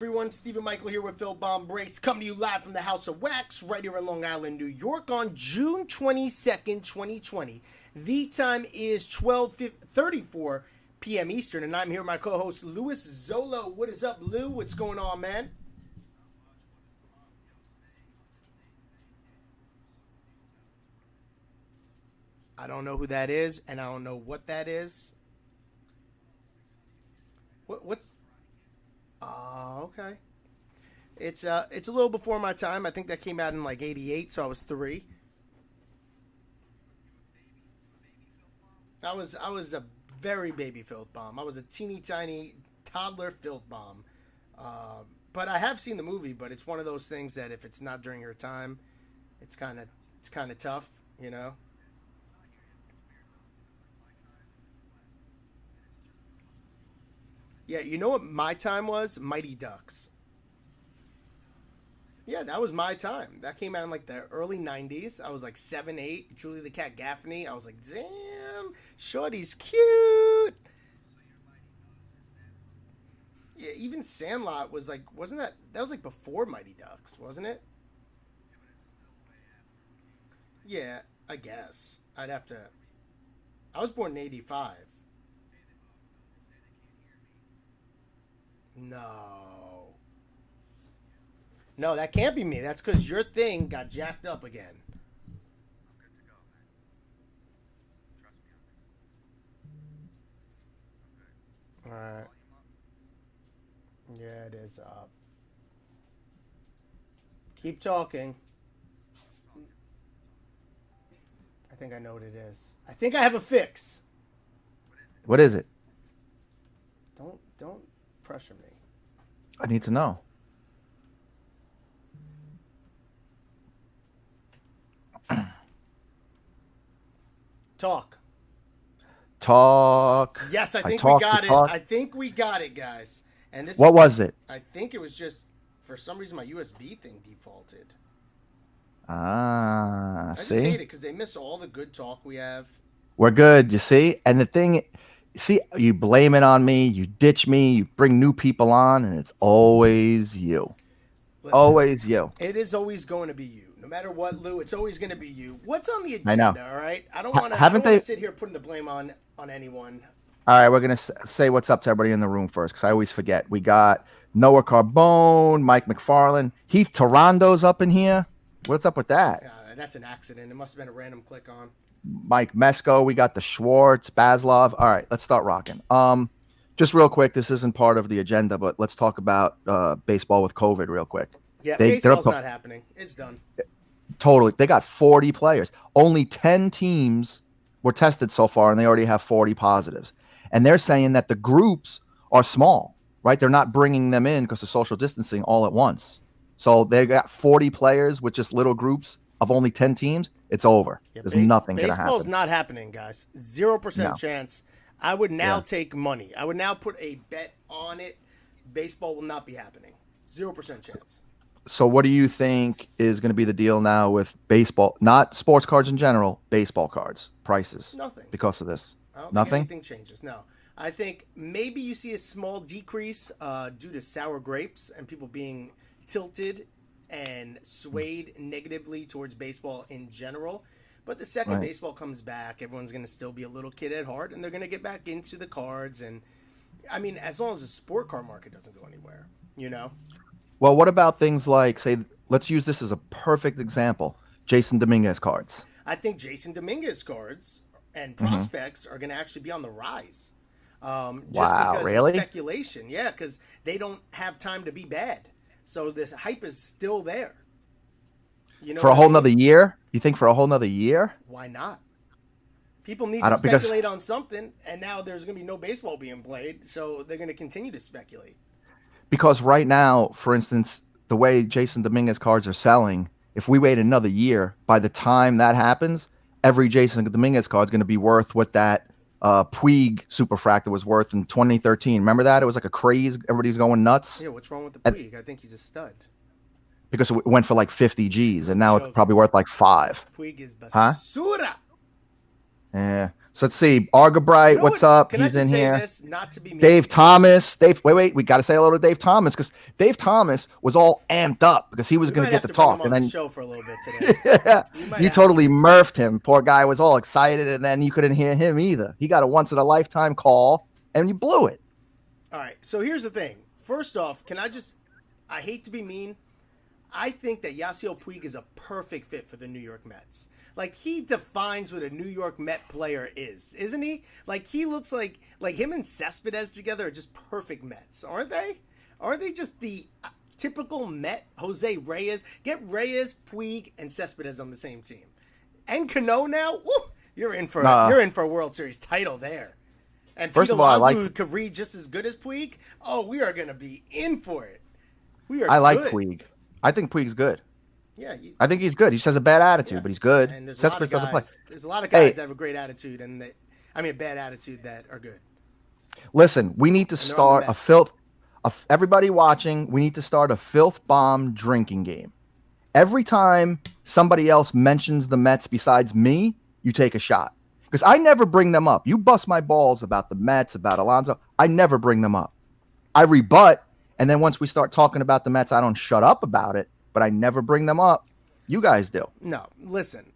Everyone, Stephen Michael here with Filthbomb Brace, coming to you live from the House of Wax, right here in Long Island, New York, on June 22nd, 2020. The time is 12:34 p.m. Eastern, and I'm here with my co-host, Louis Zolo. What is up, Lou? What's going on, man? I don't know who that is, and I don't know what that is. What's... okay. It's a little before my time. I think that came out in like '88, so I was three. I was a very baby filth bomb. I was a teeny tiny toddler filth bomb. But I have seen the movie, but it's one of those things that if it's not during your time, it's kind of tough, you know. Yeah, you know what my time was? Mighty Ducks. Yeah, that was my time. That came out in like the early '90s. I was like 7, 8. Julie the Cat Gaffney. I was like, damn, Shorty's cute. Yeah, even Sandlot was like, wasn't that was like before Mighty Ducks, wasn't it? Yeah, I guess. I'd have to. I was born in '85. No. No, that can't be me. That's because your thing got jacked up again. All right. Yeah, it is. Keep talking. I think I know what it is. I think I have a fix. What is it? Don't pressure me. I need to know. Talk. Talk. Yes, I I think we talk, you got it. talk. I think we got it, guys. And this, What was it? I think it was just for some reason my USB thing defaulted. Ah, I just hate see? it because they miss all the good talk we have. We're good, you see? And the thing, see, you blame it on me, you ditch me, you bring new people on, and it's always you. Listen, Always you. it is always going to be you. No matter what, Lou, it's always going to be you. What's on the I know. agenda? All right, I don't want to. I don't Haven't want to they? sit here putting the blame on anyone. All right, we're going to say what's up to everybody in the room first because I always forget. We got Noah Carbone, Mike McFarland, Heath Tarando's up in here. What's up with that? That's an accident. It must have been a random click on. Mike Mesco. We got the Schwartz, Baslov. All right, let's start rocking. Just real quick, this isn't part of the agenda, but let's talk about baseball with COVID real quick. Yeah, They're up baseball's to not happening. It's done. totally. They got 40 players. Only 10 teams were tested so far, and they already have 40 positives. And they're saying that the groups are small, right? They're not bringing them in because of social distancing all at once. So they got 40 players with just little groups of only 10 teams. It's over. Yeah, There's nothing going to baseball's happen. not happening, guys. 0% No. chance. I would now Yeah. take money. I would now put a bet on it. Baseball will not be happening. 0% chance. So what do you think is going to be the deal now with baseball, not sports cards in general, baseball cards prices Nothing. because of this? I don't think Nothing? anything changes. No. I think maybe you see a small decrease due to sour grapes and people being tilted and swayed negatively towards baseball in general. But the second Right. baseball comes back, everyone's going to still be a little kid at heart and they're going to get back into the cards. And I mean, as long as the sport card market doesn't go anywhere, you know? Well, what about things like, say, let's use this as a perfect example, Jason Dominguez cards. I think Jason Dominguez cards and Hmm. prospects are going to actually be on the rise. Just Wow, because of really? speculation. Yeah, because they don't have time to be bad. So this hype is still there. You know For a what I whole mean? nother year? You think for a whole nother year? Why not? People need I to don't because speculate on something, and now there's going to be no baseball being played, so they're going to continue to speculate. because right now, for instance, the way Jason Dominguez cards are selling, if we wait another year, by the time that happens, every Jason Dominguez card is going to be worth what that Puig superfractor was worth in 2013. Remember that? It was like a craze. Everybody's going nuts. Yeah, what's wrong with the And Puig? I think he's a stud. because it went for like 50 G's You're and now it's joking. probably worth like five. Puig is Huh? basura. Yeah. So let's see. Argabright, You know what's what? up? Can I He's just in say here. this, not to be mean? Dave Thomas. Wait. We got to say hello to Dave Thomas because Dave Thomas was all amped up because he was going to get to talk. Bring him on the show for a little bit today. Yeah, you totally murphed him. Poor guy was all excited, and then you couldn't hear him either. He got a once-in-a-lifetime call, and you blew it. All right, so here's the thing. First off, I hate to be mean. I think that Yasiel Puig is a perfect fit for the New York Mets. Like, he defines what a New York Met player is, isn't he? Like, he looks like him and Cespedes together are just perfect Mets, aren't they? Aren't they just the typical Met? Jose Reyes. Get Reyes, Puig, and Cespedes on the same team. And Cano now? Woo! You're in for a World Series title there. And Pete Alonso, who could read just as good as Puig. Oh, we are going to be in for it. I like Puig. I think Puig's good. Yeah, I think he's good. He just has a bad attitude, but he's good. And there's a lot of guys that have a great attitude a bad attitude that are good. Listen, we need to start everybody watching, we need to start a Filthbomb drinking game. Every time somebody else mentions the Mets besides me, you take a shot. Because I never bring them up. You bust my balls about the Mets, about Alonso. I never bring them up. I rebut, and then once we start talking about the Mets, I don't shut up about it. But I never bring them up. You guys do. No, listen.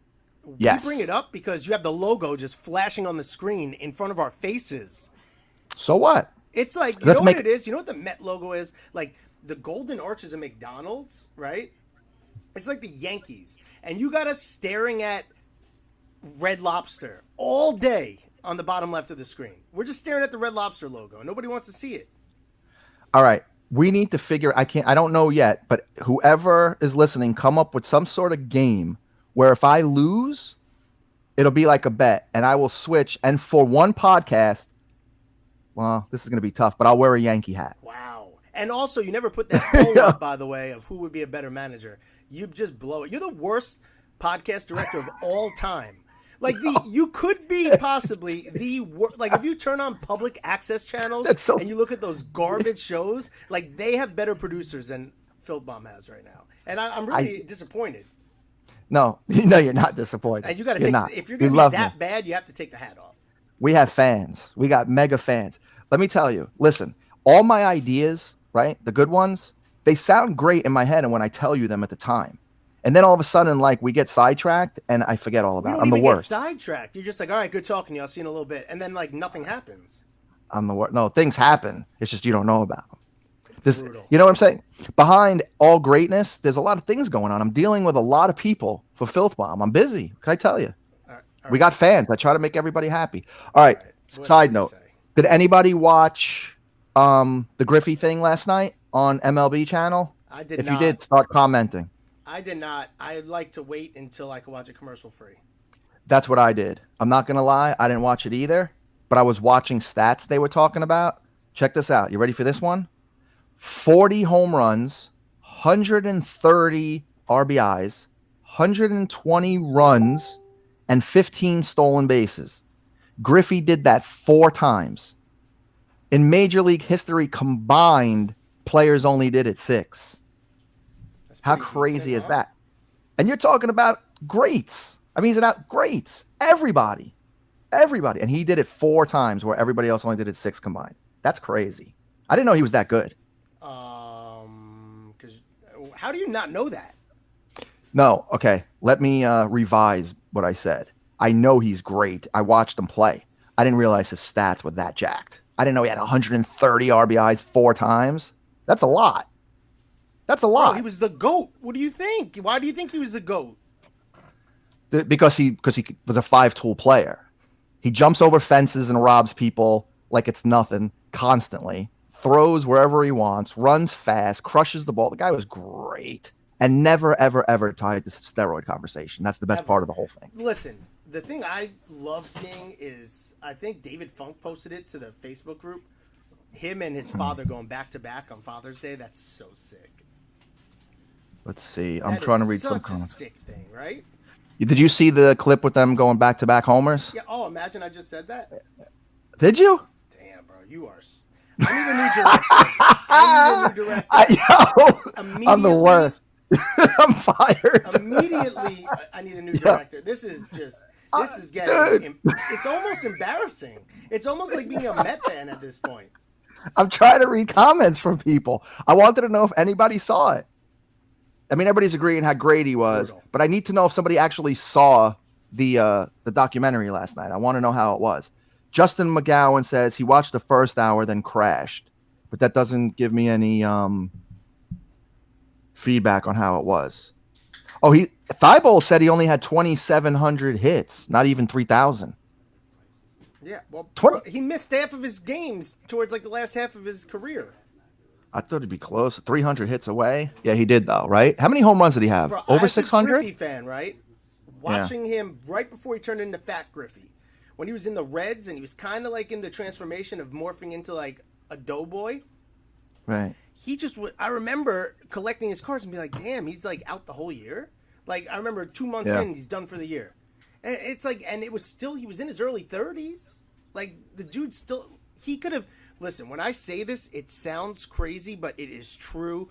Yes. We bring it up because you have the logo just flashing on the screen in front of our faces. So what? It's like, what it is? You know what the Met logo is? Like the golden arches of McDonald's, right? It's like the Yankees. And you got us staring at Red Lobster all day on the bottom left of the screen. We're just staring at the Red Lobster logo. Nobody wants to see it. All right. We need to figure, I don't know yet, but whoever is listening, come up with some sort of game where if I lose, it'll be like a bet and I will switch. And for one podcast, well, this is going to be tough, but I'll wear a Yankee hat. Wow. And also, you never put that poll up, by the way, of who would be a better manager. You just blow it. You're the worst podcast director of all time. Like you could be possibly the worst. Like if you turn on public access channels and you look at those garbage shows, like they have better producers than Filthbomb has right now, and I'm really disappointed. No, you're not disappointed. And you got to if you're going to be that bad, you have to take the hat off. We have fans. We got mega fans. Let me tell you. Listen, all my ideas, right, the good ones, they sound great in my head, and when I tell you them at the time. And then all of a sudden, like, we get sidetracked, and I forget all about it. I'm the worst. Get sidetracked. You're just like, all right, good talking to you. I'll see you in a little bit. And then, like, nothing happens. I'm the worst. No, things happen. It's just you don't know about them. You know what I'm saying? Behind all greatness, there's a lot of things going on. I'm dealing with a lot of people for Filthbomb. I'm busy. Can I tell you? All right. Got fans. I try to make everybody happy. All right. Side note. Did anybody watch the Griffey thing last night on MLB channel? I did not. If you did, start commenting. I did not. I'd like to wait until I could watch it commercial free. That's what I did. I'm not going to lie. I didn't watch it either, but I was watching stats they were talking about. Check this out. You ready for this one? 40 home runs, 130 RBIs, 120 runs, and 15 stolen bases. Griffey did that 4 times. In Major League history combined, players only did it 6. How crazy is that? And you're talking about greats. I mean, he's out greats. Everybody. And he did it 4 times where everybody else only did it 6 combined. That's crazy. I didn't know he was that good. Because how do you not know that? No. Okay. Let me revise what I said. I know he's great. I watched him play. I didn't realize his stats were that jacked. I didn't know he had 130 RBIs 4 times. That's a lot. That's a lot. Bro, he was the GOAT. What do you think? Why do you think he was the GOAT? Because he was a 5-tool player. He jumps over fences and robs people like it's nothing constantly. Throws wherever he wants. Runs fast. Crushes the ball. The guy was great. And never, ever, ever tied this steroid conversation. That's the best part of the whole thing. Listen, the thing I love seeing is, I think David Funk posted it to the Facebook group. Him and his father going back-to-back on Father's Day. That's so sick. Let's see. I'm trying to read some comments. That's a sick thing, right? Did you see the clip with them going back-to-back homers? Yeah. Oh, imagine I just said that. Did you? Damn, bro. You are... I need a new director. I'm the worst. I'm fired. Immediately, I need a new director. This is just... This is getting. It's almost embarrassing. It's almost like being a Met fan at this point. I'm trying to read comments from people. I wanted to know if anybody saw it. I mean, everybody's agreeing how great he was, Brutal. but I need to know if somebody actually saw the documentary last night. I want to know how it was. Justin McGowan says he watched the first hour, then crashed, but that doesn't give me any feedback on how it was. Oh, Thibault said he only had 2,700 hits, not even 3,000. Yeah, well, 20 he missed half of his games towards like the last half of his career. I thought it'd be close. 300 hits away. Yeah, he did though, right? How many home runs did he have? Bro, Over as a 600? Griffey fan, right? Watching him right before he turned into Fat Griffey, when he was in the Reds and he was kind of like in the transformation of morphing into like a doughboy. Right. He just, I remember collecting his cards and be like, damn, he's like out the whole year. Like I remember 2 months in, he's done for the year. And it's like, and it was still, he was in his early 30s. Like the dude still, he could have, listen, when I say this, it sounds crazy, but it is true.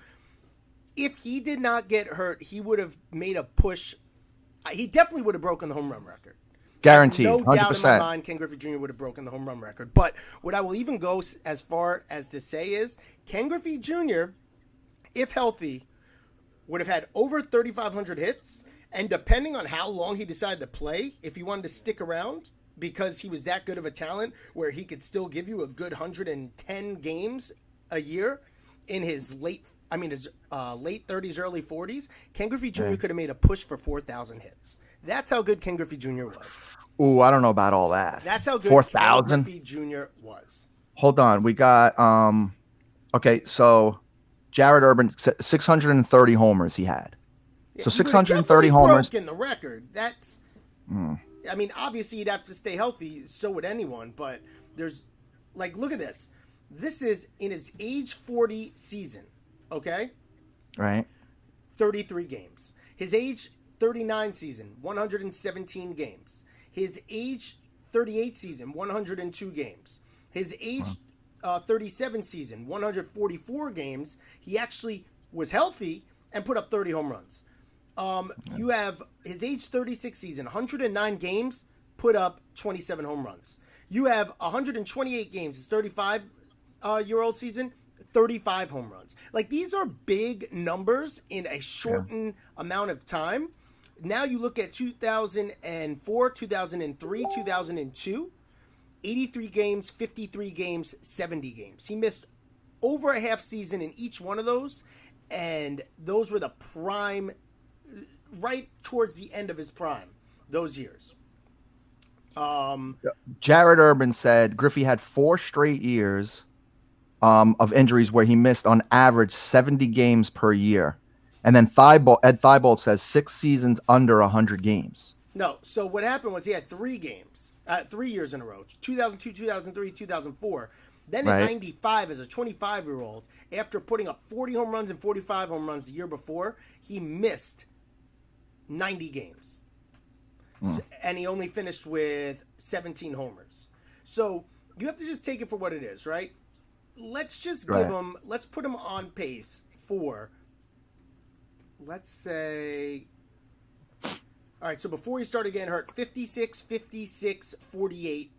If he did not get hurt, he would have made a push. He definitely would have broken the home run record. Guaranteed. No 100%. doubt in my mind, Ken Griffey Jr. would have broken the home run record. But what I will even go as far as to say is Ken Griffey Jr., if healthy, would have had over 3,500 hits. And depending on how long he decided to play, if he wanted to stick around because he was that good of a talent where he could still give you a good 110 games a year in his late 30s, early 40s, Ken Griffey Jr. could have made a push for 4,000 hits. That's how good Ken Griffey Jr. was. Ooh, I don't know about all that. That's how good 4,000? Ken Griffey Jr. was. Hold on. We got, okay, so Jared Urban, 630 homers he had. So 630 homers. Broken the record. That's, I mean, obviously you'd have to stay healthy. So would anyone. But there's, like, look at this. This is in his age 40 season. Okay? Right. 33 games. His age 39 season, 117 games. His age 38 season, 102 games. His age 37 season, 144 games. He actually was healthy and put up 30 home runs. You have his age 36 season, 109 games, put up 27 home runs. You have 128 games, his 35-year-old season, 35 home runs. Like, these are big numbers in a shortened amount of time. Now you look at 2004, 2003, 2002, 83 games, 53 games, 70 games. He missed over a half season in each one of those, and those were the prime, right towards the end of his prime, those years. Jared Urban said Griffey had 4 straight years of injuries where he missed on average 70 games per year. And then Ed Thibault says 6 seasons under 100 games. No, so what happened was he had 3 years in a row, 2002, 2003, 2004. Then in 95, as a 25-year-old, after putting up 40 home runs and 45 home runs the year before, he missed 90 games. And he only finished with 17 homers. So you have to just take it for what it is, right? Let's just let's put him on pace for, let's say, all right, so before he started getting hurt, 56, 56, 48,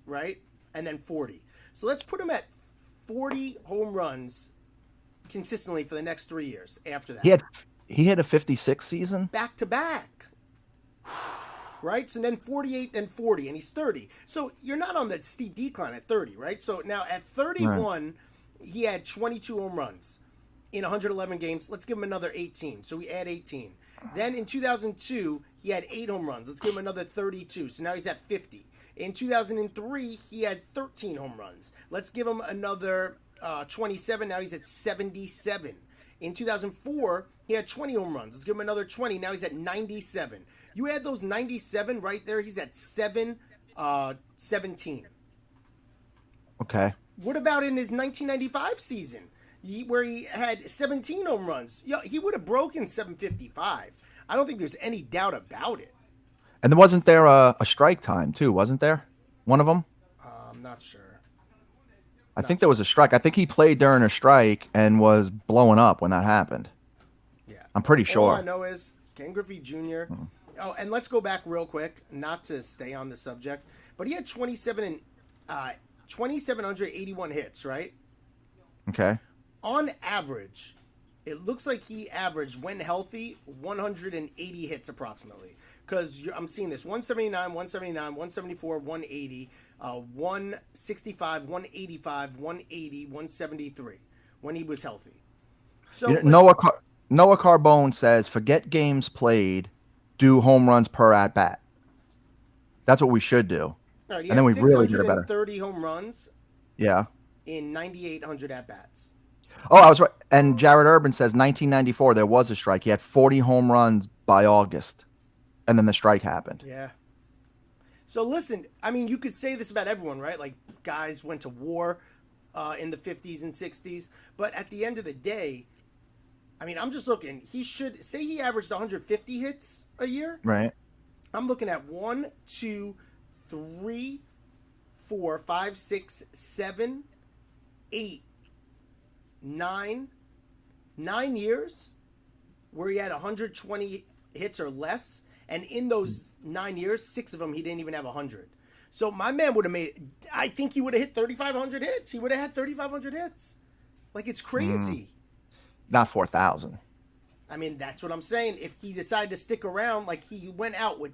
right? And then 40. So let's put him at 40 home runs consistently for the next 3 years after that. He had a 56 season? Back to back. Right? So then 48, then 40, and he's 30. So you're not on that steep decline at 30, right? So now at 31, he had 22 home runs in 111 games. Let's give him another 18. So we add 18. Then in 2002, he had 8 home runs. Let's give him another 32. So now he's at 50. In 2003, he had 13 home runs. Let's give him another 27. Now he's at 77. In 2004, he had 20 home runs. Let's give him another 20. Now he's at 97. You add those 97 right there, he's at 17. Okay. What about in his 1995 season, where he had 17 home runs? He would have broken 755. I don't think there's any doubt about it. And then wasn't there a strike time, too? Wasn't there? One of them? I'm not sure. I think there was a strike. I think he played during a strike and was blowing up when that happened. Yeah. I'm pretty sure. All I know is Ken Griffey Jr., Oh, and let's go back real quick, not to stay on the subject, but he had 2,781 hits, right? Okay. On average, it looks like he averaged, when healthy, 180 hits approximately. Because I'm seeing this 179, 179, 174, 180, 165, 185, 180, 173 when he was healthy. So Noah Carbone says, forget games played, do home runs per at bat. That's what we should do. All right, and then we really get a better. 630 home runs. Yeah. In 9,800 at bats. Oh, I was right. And Jared Urban says 1994 there was a strike. He had 40 home runs by August, and then the strike happened. Yeah. So listen, I mean, you could say this about everyone, right? Like guys went to war in the 50s and 60s, but at the end of the day, I mean, I'm just looking. He should say he averaged 150 hits a year. Right. I'm looking at 1, 2, 3, 4, 5, 6, 7, 8, 9 years where he had 120 hits or less, and in those 9 years, 6 of them he didn't even have 100. So my man would have made. I think he would have hit 3,500 hits. He would have had 3,500 hits. Like, it's crazy. Not 4,000. I mean, that's what I'm saying. If he decided to stick around, like he went out with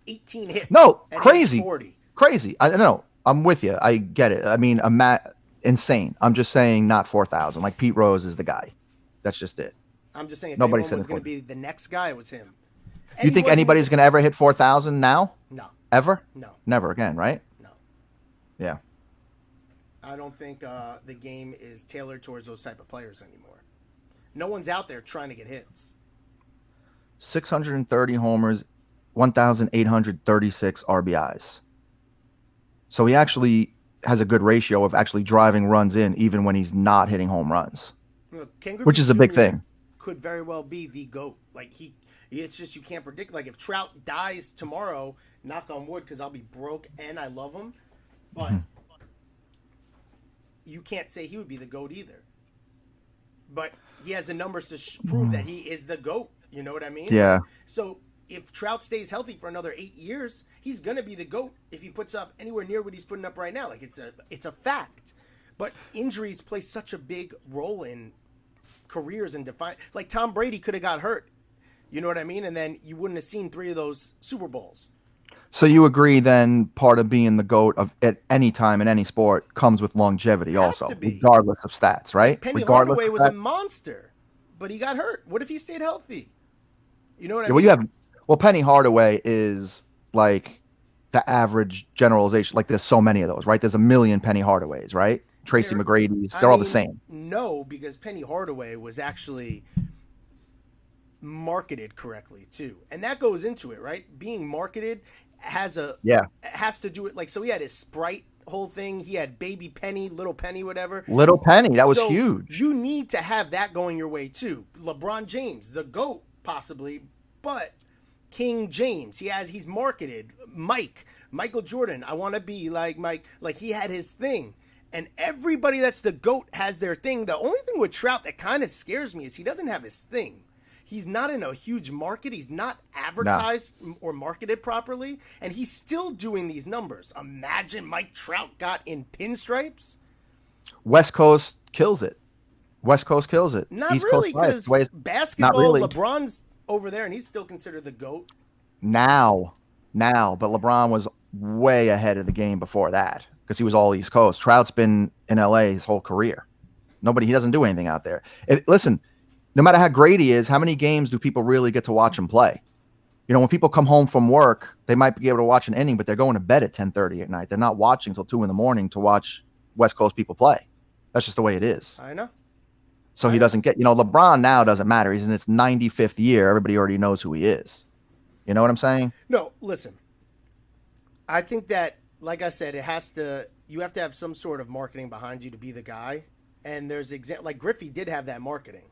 18 hits. No, at crazy, age 40. crazy. I know. I'm with you. I get it. I mean, insane. I'm just saying, not 4,000. Like Pete Rose is the guy. That's just it. I'm just saying, if Nobody anyone was said going to be the next guy, it was him. And you think anybody's going to ever hit 4,000 now? No. Ever? No. Never again, right? No. Yeah. I don't think the game is tailored towards those type of players anymore. No one's out there trying to get hits. 630 homers, 1,836 RBIs. So he actually has a good ratio of actually driving runs in, even when he's not hitting home runs, which is a big thing. Could very well be the GOAT. Like it's just you can't predict. Like if Trout dies tomorrow, knock on wood, because I'll be broke and I love him, but you can't say he would be the GOAT either. But he has the numbers to prove that he is the GOAT. You know what I mean? Yeah. So if Trout stays healthy for another 8 years, he's gonna be the GOAT if he puts up anywhere near what he's putting up right now. Like it's a fact. But injuries play such a big role in careers and define. Like Tom Brady could have got hurt. You know what I mean? And then you wouldn't have seen 3 of those Super Bowls. So you agree then part of being the GOAT of at any time in any sport comes with longevity also, regardless of stats, right? Penny Hardaway was a monster, but he got hurt. What if he stayed healthy? You know what I mean? Well, Penny Hardaway is like the average generalization. Like there's so many of those, right? There's a million Penny Hardaways, right? Tracy McGrady's, they're all the same. No, because Penny Hardaway was actually marketed correctly too. And that goes into it, right? Being marketed has to do it. Like, so he had his Sprite whole thing. He had Baby Penny, Little Penny, whatever. Little Penny, that was huge. You need to have that going your way too. LeBron James, the GOAT possibly, but King James, he's marketed. Michael Jordan, I want to be like Mike. Like he had his thing. And everybody that's the GOAT has their thing. The only thing with Trout that kind of scares me is he doesn't have his thing. He's not in a huge market. He's not advertised or marketed properly. And he's still doing these numbers. Imagine Mike Trout got in pinstripes. West Coast kills it. Not East really, Coast because basketball, really. LeBron's over there, and he's still considered the GOAT. Now, but LeBron was way ahead of the game before that because he was all East Coast. Trout's been in LA his whole career. He doesn't do anything out there. Listen, no matter how great he is, how many games do people really get to watch him play? You know, when people come home from work, they might be able to watch an inning, but they're going to bed at 10:30 at night. They're not watching till 2 a.m. to watch West Coast people play. That's just the way it is. I know. So he doesn't get, LeBron now doesn't matter. He's in his 95th year. Everybody already knows who he is. You know what I'm saying? No, listen. I think that, like I said, you have to have some sort of marketing behind you to be the guy. And there's like Griffey did have that marketing.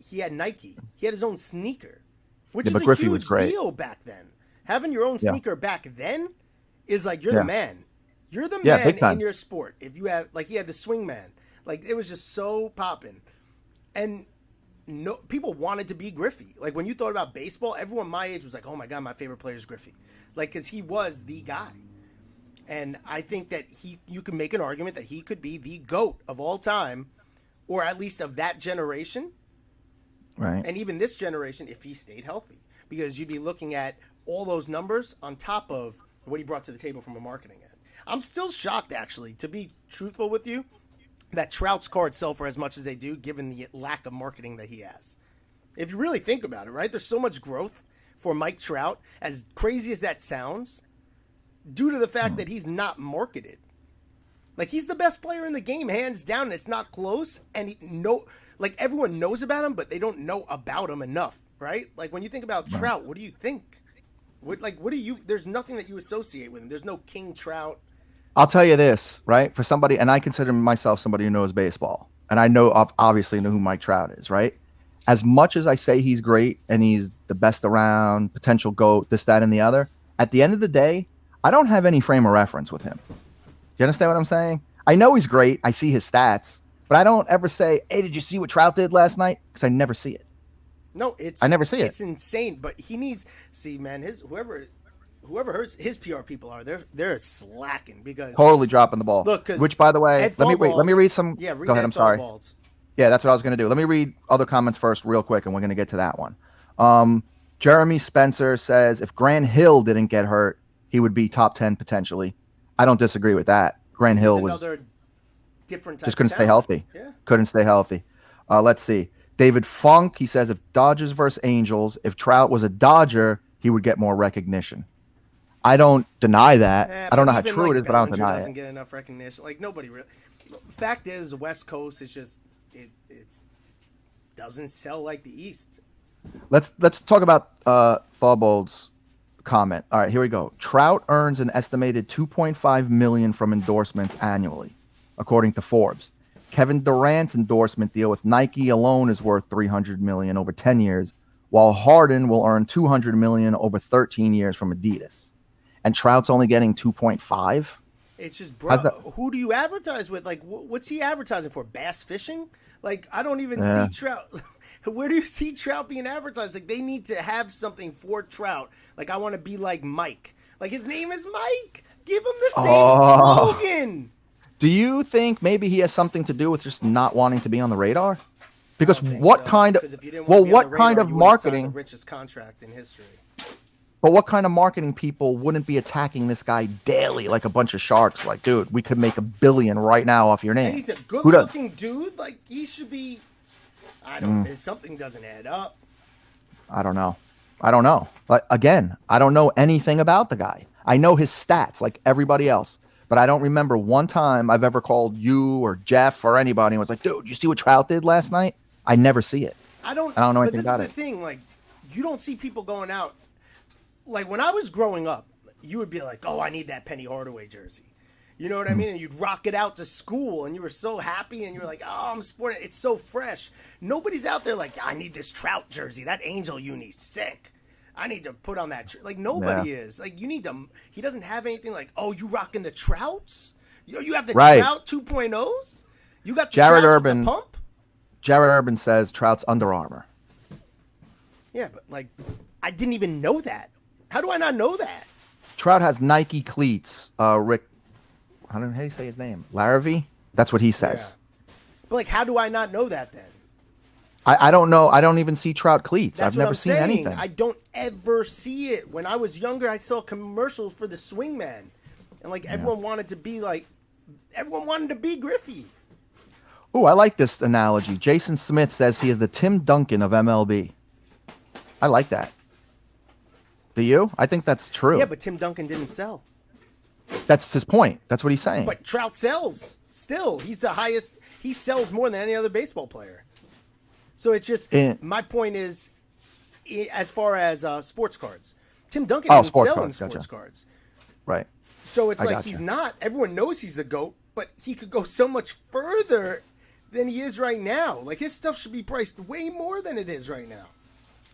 He had Nike. He had his own sneaker, which is a huge deal back then. Having your own sneaker back then is like, you're the man. You're the man in your sport. If you have, like, he had the swing man. Like, it was just so popping. And no people wanted to be Griffey. Like when you thought about baseball, everyone my age was like, "Oh my god, my favorite player is Griffey," like because he was the guy. And I think that you can make an argument that he could be the GOAT of all time, or at least of that generation, right? And even this generation, if he stayed healthy, because you'd be looking at all those numbers on top of what he brought to the table from a marketing end. I'm still shocked, actually, to be truthful with you, that Trout's cards sell for as much as they do, given the lack of marketing that he has. If you really think about it, right? There's so much growth for Mike Trout, as crazy as that sounds, due to the fact that he's not marketed. Like, he's the best player in the game, hands down, and it's not close. And everyone knows about him, but they don't know about him enough, right? Like, when you think about Trout, what do you think? There's nothing that you associate with him. There's no King Trout. I'll tell you this, right? For somebody, and I consider myself somebody who knows baseball, and I obviously know who Mike Trout is, right? As much as I say he's great and he's the best around, potential GOAT, this, that, and the other, at the end of the day, I don't have any frame of reference with him. Do you understand what I'm saying? I know he's great. I see his stats, but I don't ever say, "Hey, did you see what Trout did last night?" Because I never see it. No, I never see it. It's insane, but he needs man. Whoever hurts his PR people they're slacking because totally dropping the ball. Look, which by the way, let me read some. Yeah, read go ahead. I'm sorry. Balls. Yeah, that's what I was going to do. Let me read other comments first, real quick, and we're going to get to that one. Jeremy Spencer says if Grant Hill didn't get hurt, he would be top 10 potentially. I don't disagree with that. Grant Hill was different type just couldn't of stay healthy. Yeah. Couldn't stay healthy. Let's see. David Funk, he says if Dodgers versus Angels, if Trout was a Dodger, he would get more recognition. I don't deny that. Yeah, I don't know how true it is, but I don't deny it. Doesn't get enough recognition. Like nobody really. Fact is, the West Coast is just it doesn't sell like the East. Let's talk about Thawbold's comment. All right, here we go. Trout earns an estimated $2.5 million from endorsements annually, according to Forbes. Kevin Durant's endorsement deal with Nike alone is worth $300 million over 10 years, while Harden will earn $200 million over 13 years from Adidas. And Trout's only getting 2.5. It's just, bro, who do you advertise with? Like, what's he advertising for? Bass fishing? Like, I don't even see Trout. Where do you see Trout being advertised? Like, they need to have something for Trout. Like, I want to be like Mike. Like, his name is Mike. Give him the same slogan. Do you think maybe he has something to do with just not wanting to be on the radar? Because what kind of marketing? The richest contract in history. But what kind of marketing people wouldn't be attacking this guy daily like a bunch of sharks? Like, dude, we could make $1 billion right now off your name. And he's a good-looking dude. Like, he should be. I don't. Something doesn't add up. I don't know. But again, I don't know anything about the guy. I know his stats like everybody else, but I don't remember one time I've ever called you or Jeff or anybody and was like, "Dude, you see what Trout did last night?" I never see it. I don't know anything about it. This is the thing. Like, you don't see people going out. Like, when I was growing up, you would be like, "Oh, I need that Penny Hardaway jersey." You know what I mean? And you'd rock it out to school, and you were so happy, and you're like, "Oh, I'm sporting it. It's so fresh." Nobody's out there like, "I need this Trout jersey. That Angel uni's sick. I need to put on that." Like, nobody is. Like, you need to. He doesn't have anything like, "Oh, you rocking the Trouts? You have the Trout 2.0s? You got the Jared Trouts Urban with the pump?" Jared Urban says Trout's Under Armour. Yeah, but like, I didn't even know that. How do I not know that? Trout has Nike cleats. Rick, how do you say his name? Larrabee? That's what he says. Yeah. But like, how do I not know that then? I don't know. I don't even see Trout cleats. I've never seen anything. I don't ever see it. When I was younger, I saw commercials for the Swingman. And like, everyone wanted to be Griffey. Oh, I like this analogy. Jason Smith says he is the Tim Duncan of MLB. I like that. Do you? I think that's true. Yeah, but Tim Duncan didn't sell. That's his point. That's what he's saying. But Trout sells. Still, he's the highest. He sells more than any other baseball player. So it's just, my point is, as far as sports cards, Tim Duncan didn't sell in sports cards. Right. So it's like he's not. Everyone knows he's a GOAT, but he could go so much further than he is right now. Like, his stuff should be priced way more than it is right now.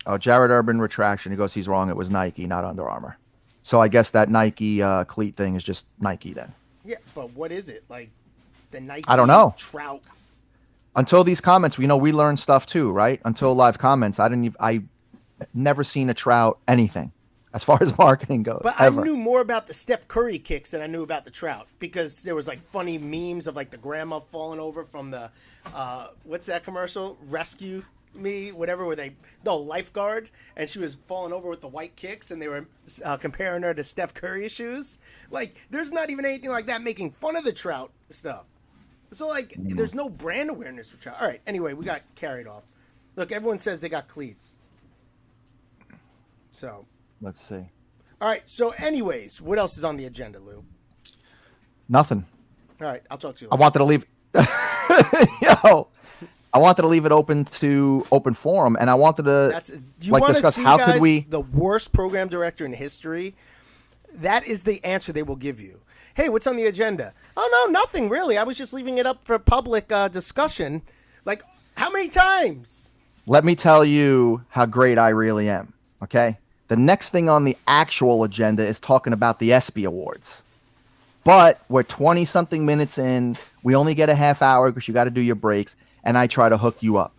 Oh, Jared Urban retraction. He goes, he's wrong. It was Nike, not Under Armour. So I guess that Nike cleat thing is just Nike then. Yeah, but what is it? Like, the Nike I don't know. Trout. until these comments, we learn stuff too, right? Until live comments, I never seen a trout anything as far as marketing goes. But ever. I knew more about the Steph Curry kicks than I knew about the trout, because there was like funny memes of like the grandma falling over from the what's that commercial? Rescue Me, whatever, where the lifeguard, and she was falling over with the white kicks, and they were comparing her to Steph Curry's shoes. Like, there's not even anything like that making fun of the trout stuff. So like, there's no brand awareness for trout. All right, anyway, we got carried off. Look, everyone says they got cleats. So let's see. All right. So, anyways, what else is on the agenda, Lou? Nothing. All right, I'll talk to you I later. wanted to leave. I wanted to leave it open forum, and I wanted to discuss see, how guys, could we. The worst program director in history. That is the answer they will give you. Hey, what's on the agenda? Oh no, nothing really. I was just leaving it up for public discussion. Like, how many times? Let me tell you how great I really am. Okay. The next thing on the actual agenda is talking about the ESPY Awards. But we're 20-something minutes in. We only get a half hour because you got to do your breaks, and I try to hook you up.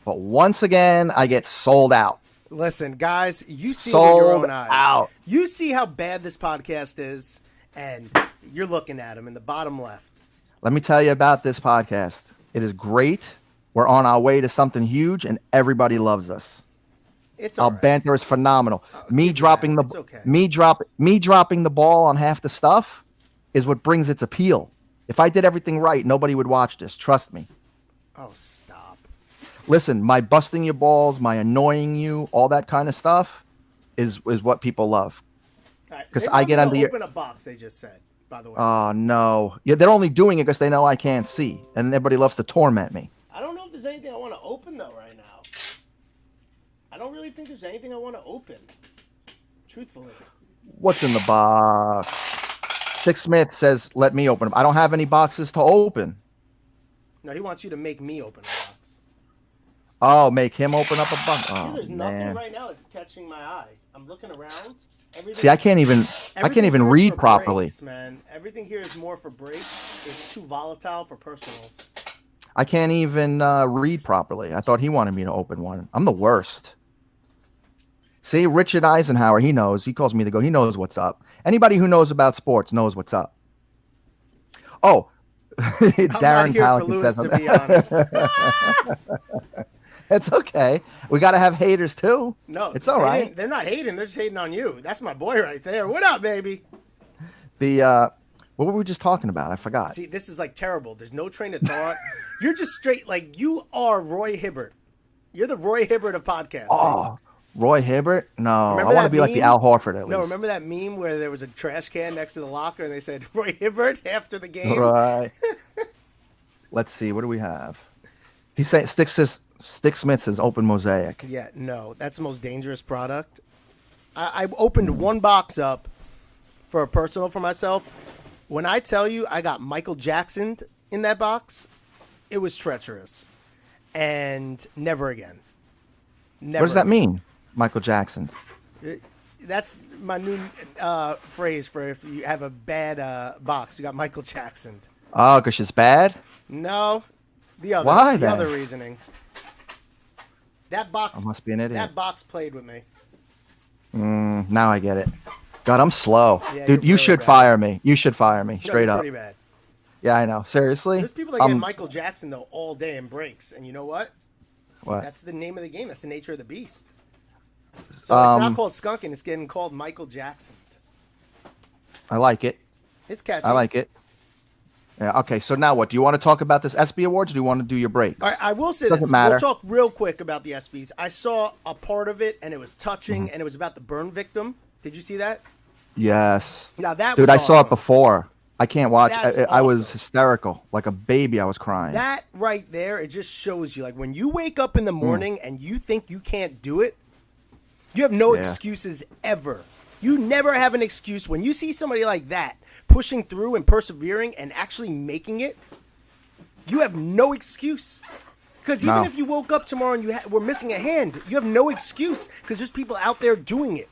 But once again, I get sold out. Listen, guys, you see it with your own eyes. Out. You see how bad this podcast is, and you're looking at them in the bottom left. Let me tell you about this podcast. It is great. We're on our way to something huge, and everybody loves us. Our banter is phenomenal. Me dropping the ball on half the stuff is what brings its appeal. If I did everything right, nobody would watch this. Trust me. Oh, stop. Listen, my busting your balls, my annoying you, all that kind of stuff is what people love. Because I get under your. Open a box. They just said, by the way. Oh no! Yeah, they're only doing it because they know I can't see, and everybody loves to torment me. I don't know if there's anything I want to open though right now. I don't really think there's anything I want to open. Truthfully. What's in the box? Six Smith says, "Let me open them." I don't have any boxes to open. No, he wants you to make me open a box. Oh, make him open up a box. Oh, there's nothing right now that's catching my eye. I'm looking around. See, I can't even read properly. Breaks, man. Everything here is more for breaks. It's too volatile for personals. I can't even read properly. I thought he wanted me to open one. I'm the worst. See, Richard Eisenhower, he knows. He calls me to go. He knows what's up. Anybody who knows about sports knows what's up. Oh, Darren Palinkin says to be honest. It's okay. We got to have haters too. No, it's all right. They're not hating. They're just hating on you. That's my boy right there. What up, baby? What were we just talking about? I forgot. See, this is like terrible. There's no train of thought. You're just straight like you are Roy Hibbert. You're the Roy Hibbert of podcasting. Oh, Roy Hibbert? No, remember I want to be like the Al Horford at least. No, remember that meme where there was a trash can next to the locker and they said Roy Hibbert after the game? Right. Let's see. What do we have? He's saying Stick Smith says open mosaic. Yeah, no, that's the most dangerous product. I opened one box up for a personal for myself. When I tell you I got Michael Jackson in that box, it was treacherous. And never again. Never. What does that mean, Michael Jackson? That's my new phrase for if you have a bad box. You got Michael Jackson. Oh, because it's bad? No. The other reasoning. That box. I must be an idiot. That box played with me. Now I get it. God, I'm slow. Yeah, dude, you should fire me. You should fire me. Straight up. Pretty bad. Yeah, I know. Seriously? There's people that get Michael Jackson, though, all day in breaks. And you know what? What? That's the name of the game. That's the nature of the beast. So it's not called skunking. It's getting called Michael Jackson. I like it. It's catchy. I like it. Yeah. Okay. So now what? Do you want to talk about this ESPY Awards, or do you want to do your breaks? All right, I will say Doesn't this. matter. We'll talk real quick about the ESPYs. I saw a part of it, and it was touching, and it was about the burn victim. Did you see that? Yes. Now that dude, was I saw awesome. it before. I can't watch. I was awesome. hysterical, like a baby. I was crying. That right there, it just shows you, like, when you wake up in the morning and you think you can't do it, you have no excuses ever. You never have an excuse. When you see somebody like that pushing through and persevering and actually making it, you have no excuse. Because even if you woke up tomorrow and you were missing a hand, you have no excuse because there's people out there doing it.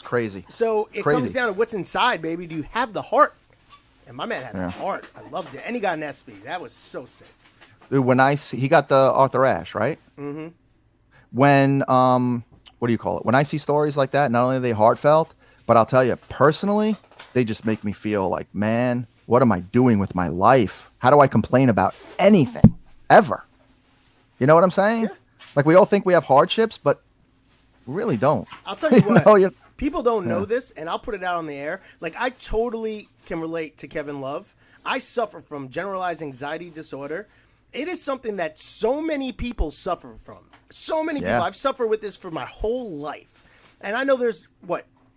Crazy. So it comes down to what's inside, baby. Do you have the heart? And my man had the heart. I loved it. And he got an ESPY. That was so sick. Dude, when I see he got the Arthur Ashe, right? Mm-hmm. When what do you call it? When I see stories like that, not only are they heartfelt, but I'll tell you personally, they just make me feel like, man, what am I doing with my life? How do I complain about anything ever? You know what I'm saying? Yeah. Like we all think we have hardships, but we really don't. I'll tell you what. know, People don't know this, and I'll put it out on the air. Like, I totally can relate to Kevin Love. I suffer from generalized anxiety disorder. It is something that so many people suffer from. So many people. I've suffered with this for my whole life. And I know there's,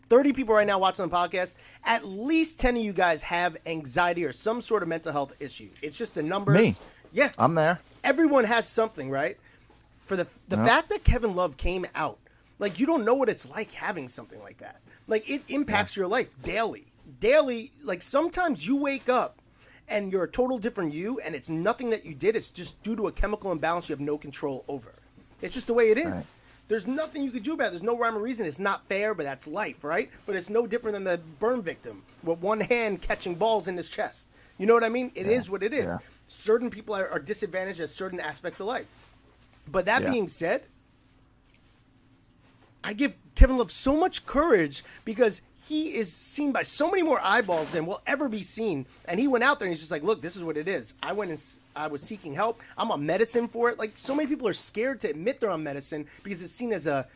30 people right now watching the podcast. At least 10 of you guys have anxiety or some sort of mental health issue. It's just the numbers. Me. Yeah. I'm there. Everyone has something, right? For the fact that Kevin Love came out, like, you don't know what it's like having something like that. Like, it impacts your life daily. Daily, like, sometimes you wake up and you're a total different you, and it's nothing that you did. It's just due to a chemical imbalance you have no control over. It's just the way it is. Right. There's nothing you could do about it. There's no rhyme or reason. It's not fair, but that's life, right? But it's no different than the burn victim with one hand catching balls in his chest. You know what I mean? It is what it is. Yeah. Certain people are disadvantaged at certain aspects of life. But that being said, I give Kevin Love so much courage because he is seen by so many more eyeballs than will ever be seen. And he went out there and he's just like, look, this is what it is. I went and I was seeking help. I'm on medicine for it. Like, so many people are scared to admit they're on medicine because it's seen as a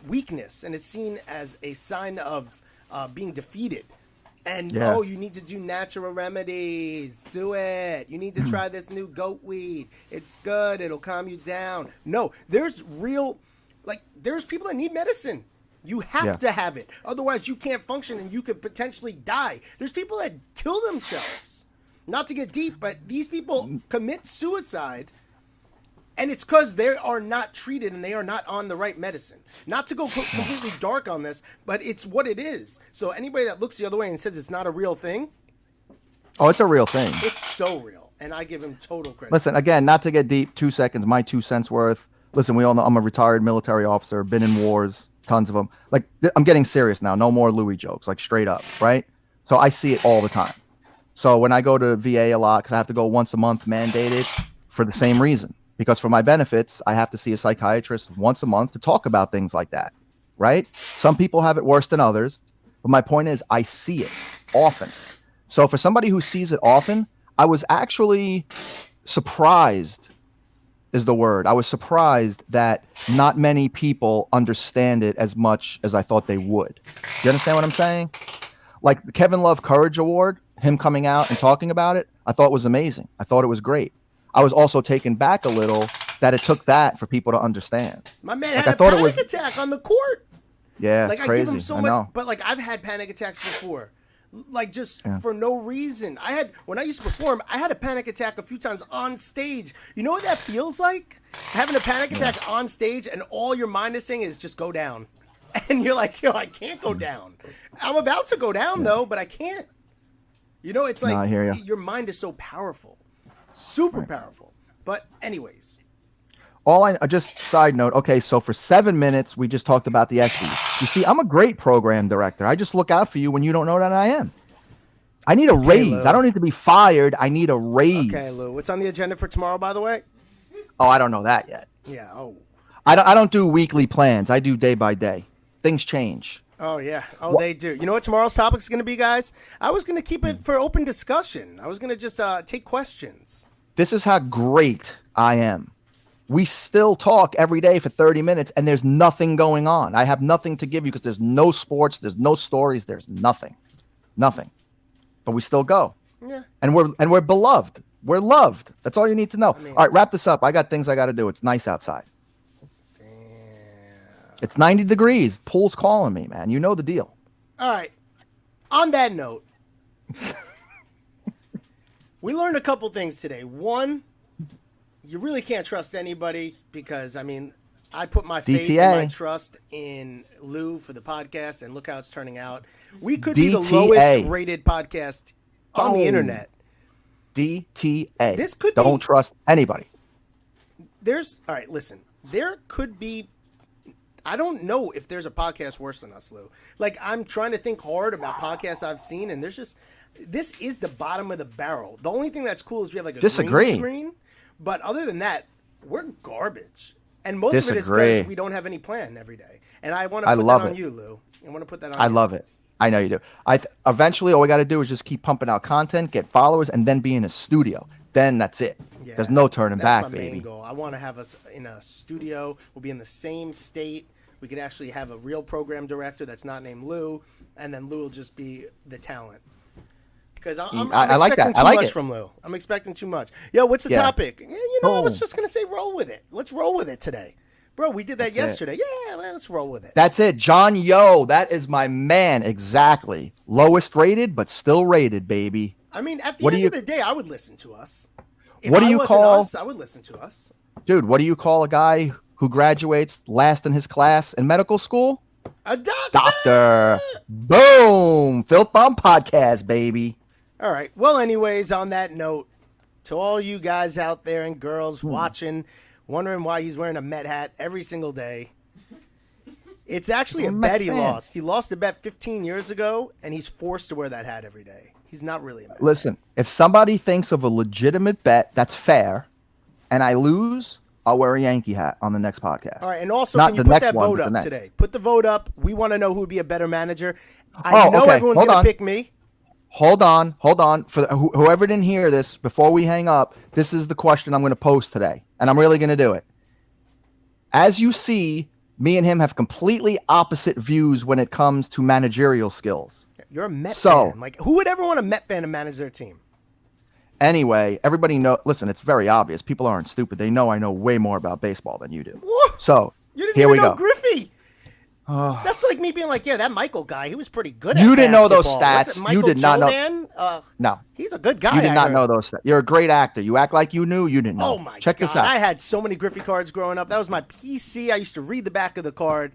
weakness, and it's seen as a sign of being defeated. And, you need to do natural remedies. Do it. You need to try this new goat weed. It's good. It'll calm you down. No, there's real... Like, there's people that need medicine. You have to have it. Otherwise, you can't function and you could potentially die. There's people that kill themselves. Not to get deep, but these people commit suicide, and it's because they are not treated and they are not on the right medicine. Not to go completely dark on this, but it's what it is. So anybody that looks the other way and says it's not a real thing. Oh, it's a real thing. It's so real, and I give him total credit. Listen, again, not to get deep, 2 seconds, my 2 cents worth. Listen, we all know I'm a retired military officer, been in wars, tons of them. Like, I'm getting serious now. No more Louis jokes, like straight up, right? So I see it all the time. So when I go to VA a lot, because I have to go once a month mandated for the same reason. Because for my benefits, I have to see a psychiatrist once a month to talk about things like that, right? Some people have it worse than others. But my point is, I see it often. So for somebody who sees it often, I was actually surprised is the word. I was surprised that not many people understand it as much as I thought they would. You understand what I'm saying? Like the Kevin Love Courage Award, him coming out and talking about it, I thought was amazing. I thought it was great. I was also taken back a little that it took that for people to understand. My man had a panic attack on the court. Yeah, like, it's crazy. I give him so much, but like I've had panic attacks before. Like, just for no reason. When I used to perform, I had a panic attack a few times on stage. You know what that feels like? Having a panic attack on stage and all your mind is saying is just go down. And you're like, I can't go down. I'm about to go down though, but I can't. You know, it's like I hear you. Your mind is so powerful. Super powerful. But anyways. Just side note. Okay, so for 7 minutes, we just talked about the ESPYs. You see, I'm a great program director. I just look out for you when you don't know that I am. I need a raise. Lou. I don't need to be fired. I need a raise. Okay, Lou. What's on the agenda for tomorrow, by the way? Oh, I don't know that yet. Yeah. Oh. I don't do weekly plans. I do day by day. Things change. Oh, yeah. Oh, they do. You know what tomorrow's topic is going to be, guys? I was going to keep it for open discussion. I was going to just take questions. This is how great I am. We still talk every day for 30 minutes, and there's nothing going on. I have nothing to give you because there's no sports, there's no stories, there's nothing. Nothing. But we still go. Yeah. And we're beloved. We're loved. That's all you need to know. All right, wrap this up. I got things I got to do. It's nice outside. Damn. It's 90 degrees. Pool's calling me, man. You know the deal. All right. On that note, we learned a couple things today. One, you really can't trust anybody because, I mean, I put my faith and my trust in Lou for the podcast, and look how it's turning out. We could be the lowest rated podcast on the internet. DTA. This could Don't trust anybody. All right, listen. There could be, I don't know if there's a podcast worse than us, Lou. Like, I'm trying to think hard about podcasts I've seen, and this is the bottom of the barrel. The only thing that's cool is we have like a green screen. But other than that, we're garbage. And most of it is because we don't have any plan every day. And I want to put that on you, Lou. I want to put that on you. I love it. I know you do. Eventually, all we got to do is just keep pumping out content, get followers, and then be in a studio. Then that's it. Yeah, there's no turning back, baby. That's my main goal. I want to have us in a studio. We'll be in the same state. We could actually have a real program director that's not named Lou, and then Lou will just be the talent. Because I'm expecting too much from Lou. I'm expecting too much. Yo, what's the topic? Yeah, I was just going to say roll with it. Let's roll with it today. Bro, we did that yesterday. Yeah, let's roll with it. That's it. John Yo, that is my man. Exactly. Lowest rated, but still rated, baby. I mean, at the end of the day, I would listen to us. What do you call us, I would listen to us. Dude, what do you call a guy who graduates last in his class in medical school? A doctor. Doctor. Boom. Filthbomb podcast, baby. All right. Well, anyways, on that note, to all you guys out there and girls watching, wondering why he's wearing a Met hat every single day, it's actually a bet he lost. He lost a bet 15 years ago, and he's forced to wear that hat every day. He's not really a Met. Listen, if somebody thinks of a legitimate bet that's fair, and I lose, I'll wear a Yankee hat on the next podcast. All right, and also, can you put that vote up today? Put the vote up. We want to know who would be a better manager. I know everyone's going to pick me. Hold on. For whoever didn't hear this, before we hang up, this is the question I'm going to post today, and I'm really going to do it. As you see, me and him have completely opposite views when it comes to managerial skills. You're a Met fan. Like, who would ever want a Met fan to manage their team? Anyway, everybody know. Listen, it's very obvious. People aren't stupid. They know I know way more about baseball than you do. What? So you didn't even know Griffey. That's like me being like, yeah, that Michael guy, he was pretty good at basketball. You didn't know those stats. You did not know. No. He's a good guy. You did not know those stats. You're a great actor. You act like you knew. You didn't know. Oh, my God. Check this out. I had so many Griffey cards growing up. That was my PC. I used to read the back of the card.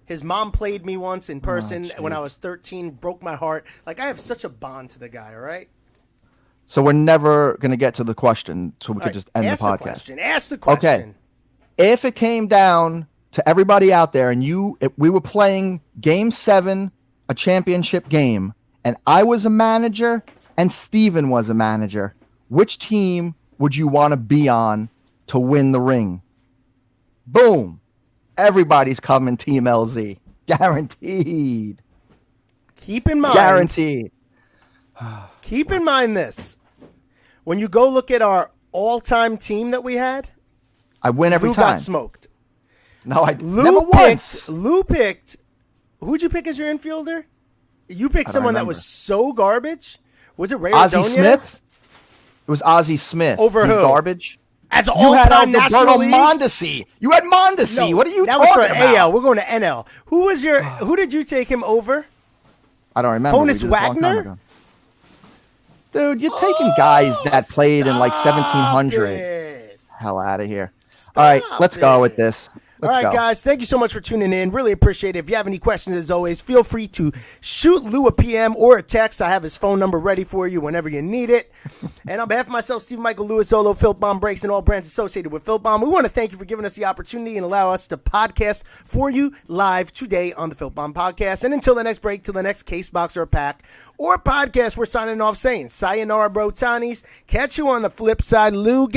His mom played me once in person when I was 13. Broke my heart. Like, I have such a bond to the guy, all right? So we're never going to get to the question, so we could just end the podcast. Ask the question. Okay. If it came down to everybody out there and if we were playing Game 7, a championship game, and I was a manager and Steven was a manager, which team would you want to be on to win the ring? Boom. Everybody's coming Team LZ. Guaranteed. Keep in mind. Guaranteed. Keep in mind this. When you go look at our all-time team that we had, I win every time. Lou got smoked. No, I never once. Lou picked. Who'd you pick as your infielder? You picked someone that was so garbage. Was it Ray Ozzie Ordonez? Smith? It was Ozzie Smith. Over He's who? Garbage. As all-time National League? Mondesi. You had Mondesi. No, what are you talking about? That was for AL. We're going to NL. Who did you take him over? I don't remember. Honus Wagner? Dude, you're taking guys that played in like 1700. Hell out of here. All right, let's go with this. All right, guys, thank you so much for tuning in. Really appreciate it. If you have any questions, as always, feel free to shoot Lou a PM or a text. I have his phone number ready for you whenever you need it. And on behalf of myself, Steve Michael Louisolo, Filthbomb Breaks, and all brands associated with Filthbomb, we want to thank you for giving us the opportunity and allow us to podcast for you live today on the Filthbomb Podcast. And until the next break, till the next case box or pack or podcast, we're signing off saying, sayonara, bro, Tani's. Catch you on the flip side, Lou.